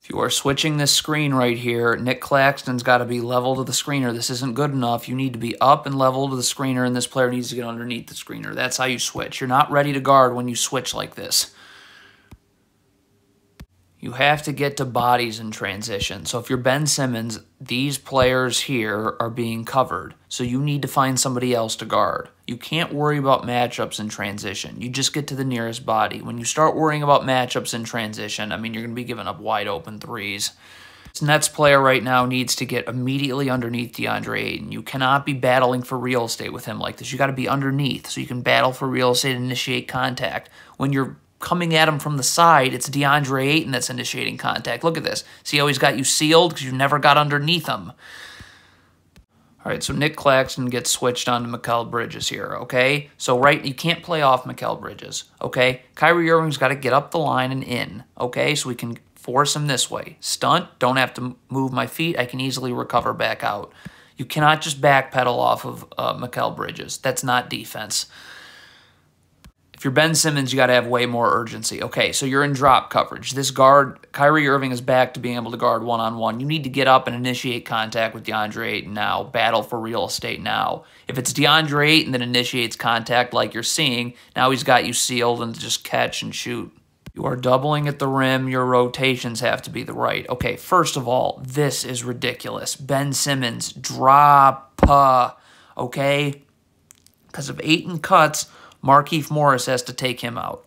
If you are switching this screen right here, Nick Claxton's got to be level to the screener. This isn't good enough. You need to be up and level to the screener, and this player needs to get underneath the screener. That's how you switch. You're not ready to guard when you switch like this. You have to get to bodies in transition. So if you're Ben Simmons, these players here are being covered. So you need to find somebody else to guard. You can't worry about matchups in transition. You just get to the nearest body. When you start worrying about matchups in transition, I mean, you're going to be giving up wide open threes. This Nets player right now needs to get immediately underneath DeAndre Ayton. You cannot be battling for real estate with him like this. You got to be underneath so you can battle for real estate and initiate contact. When you're coming at him from the side, it's DeAndre Ayton that's initiating contact. Look at this. See how he's got you sealed because you never got underneath him. All right, so Nick Claxton gets switched on to Mikal Bridges here, okay? So you can't play off Mikal Bridges, okay? Kyrie Irving's got to get up the line and in, okay? So we can force him this way. Stunt, don't have to move my feet. I can easily recover back out. You cannot just backpedal off of Mikal Bridges. That's not defense. If you're Ben Simmons, you got to have way more urgency. Okay, so you're in drop coverage. This guard, Kyrie Irving, is back to being able to guard one-on-one. You need to get up and initiate contact with DeAndre Ayton now. Battle for real estate now. If it's DeAndre Ayton that initiates contact like you're seeing, now he's got you sealed and just catch and shoot. You are doubling at the rim. Your rotations have to be the right. Okay, first of all, this is ridiculous. Ben Simmons, drop, okay? Because if Ayton cuts, Markieff Morris has to take him out.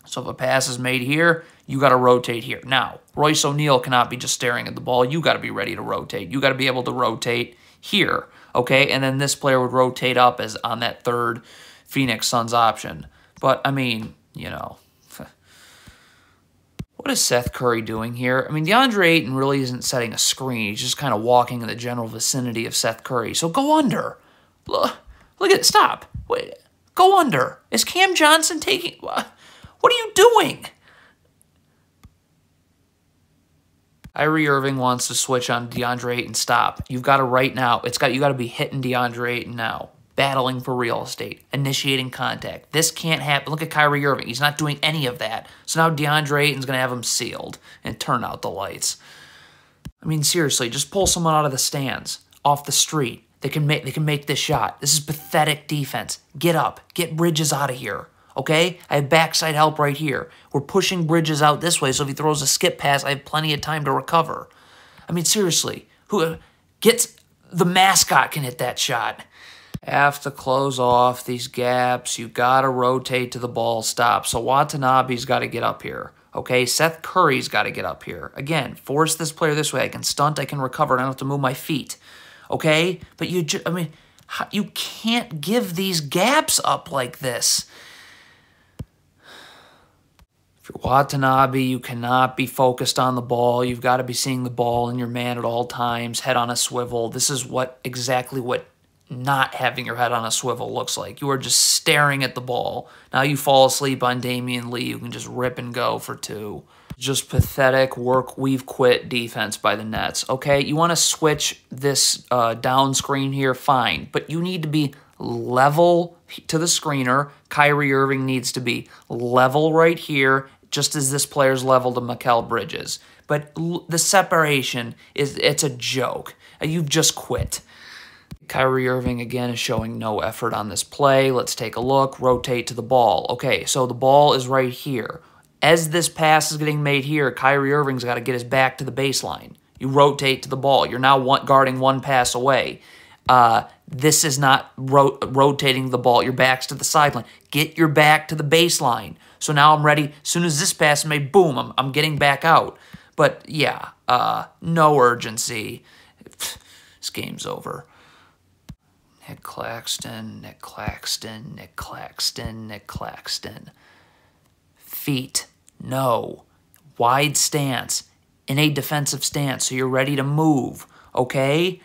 So if a pass is made here, you got to rotate here. Now, Royce O'Neal cannot be just staring at the ball. You got to be ready to rotate. You got to be able to rotate here, okay? And then this player would rotate up as on that third Phoenix Suns option. But, I mean, you know, what is Seth Curry doing here? I mean, DeAndre Ayton really isn't setting a screen. He's just kind of walking in the general vicinity of Seth Curry. So go under. Look at it. Stop. Wait. Go under. Is Cam Johnson taking... What are you doing? Kyrie Irving wants to switch on DeAndre Ayton. Stop. You've got to right now. You got to be hitting DeAndre Ayton now. Battling for real estate. Initiating contact. This can't happen. Look at Kyrie Irving. He's not doing any of that. So now DeAndre Ayton's going to have him sealed and turn out the lights. I mean, seriously, just pull someone out of the stands, off the street. They can make this shot. This is pathetic defense. Get up. Get Bridges out of here. Okay? I have backside help right here. We're pushing Bridges out this way, so if he throws a skip pass, I have plenty of time to recover. I mean, seriously. Who gets... The mascot can hit that shot. Have to close off these gaps. You got to rotate to the ball stop. So Watanabe's got to get up here. Okay? Seth Curry's got to get up here. Again, force this player this way. I can stunt. I can recover. I don't have to move my feet. Okay? But you can't give these gaps up like this. If you're Watanabe, you cannot be focused on the ball. You've got to be seeing the ball and your man at all times, head on a swivel. This is exactly what not having your head on a swivel looks like. You are just staring at the ball. Now you fall asleep on Damian Lee. You can just rip and go for two. Just pathetic work. We've quit defense by the Nets. Okay, you want to switch this down screen here, fine. But you need to be level to the screener. Kyrie Irving needs to be level right here, just as this player's level to Mikal Bridges. But the separation, it's a joke. You've just quit. Kyrie Irving, again, is showing no effort on this play. Let's take a look. Rotate to the ball. Okay, so the ball is right here. As this pass is getting made here, Kyrie Irving's got to get his back to the baseline. You rotate to the ball. You're now guarding one pass away. This is not rotating the ball. Your back's to the sideline. Get your back to the baseline. So now I'm ready. As soon as this pass is made, boom, I'm getting back out. But, yeah, no urgency. This game's over. Nick Claxton, Nick Claxton, Nick Claxton, Nick Claxton. Feet, no. Wide stance, in a defensive stance, so you're ready to move, okay?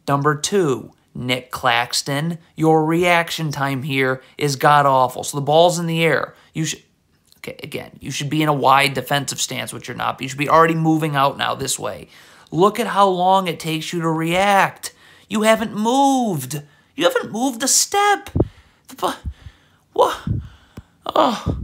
Number 2, Nick Claxton, your reaction time here is god-awful. So the ball's in the air. You should be in a wide defensive stance, which you're not, but you should be already moving out now this way. Look at how long it takes you to react. You haven't moved. You haven't moved a step. What? Oh.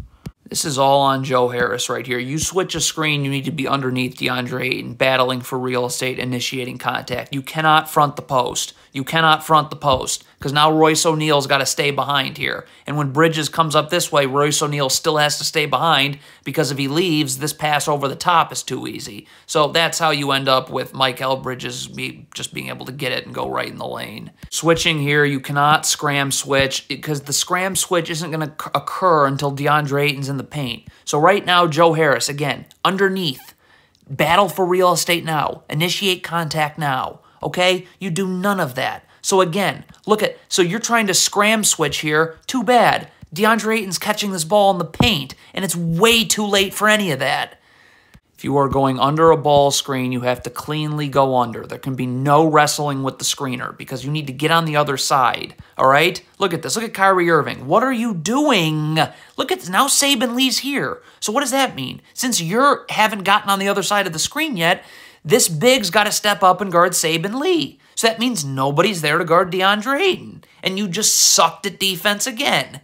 This is all on Joe Harris right here. You switch a screen, you need to be underneath DeAndre Ayton, battling for real estate, initiating contact. You cannot front the post. You cannot front the post because now Royce O'Neal's got to stay behind here. And when Bridges comes up this way, Royce O'Neal still has to stay behind because if he leaves, this pass over the top is too easy. So that's how you end up with Mikal Bridges just being able to get it and go right in the lane. Switching here, you cannot scram switch because the scram switch isn't going to occur until DeAndre Ayton's in the paint. So right now, Joe Harris, again, underneath. Battle for real estate now. Initiate contact now. Okay? You do none of that. So again, so you're trying to scram switch here. Too bad. DeAndre Ayton's catching this ball in the paint, and it's way too late for any of that. If you are going under a ball screen, you have to cleanly go under. There can be no wrestling with the screener because you need to get on the other side, all right? Look at this. Look at Kyrie Irving. What are you doing? Look at this. Now Saben Lee's here. So what does that mean? Since you haven't gotten on the other side of the screen yet, this big's got to step up and guard Saben Lee. So that means nobody's there to guard DeAndre Ayton. And you just sucked at defense again.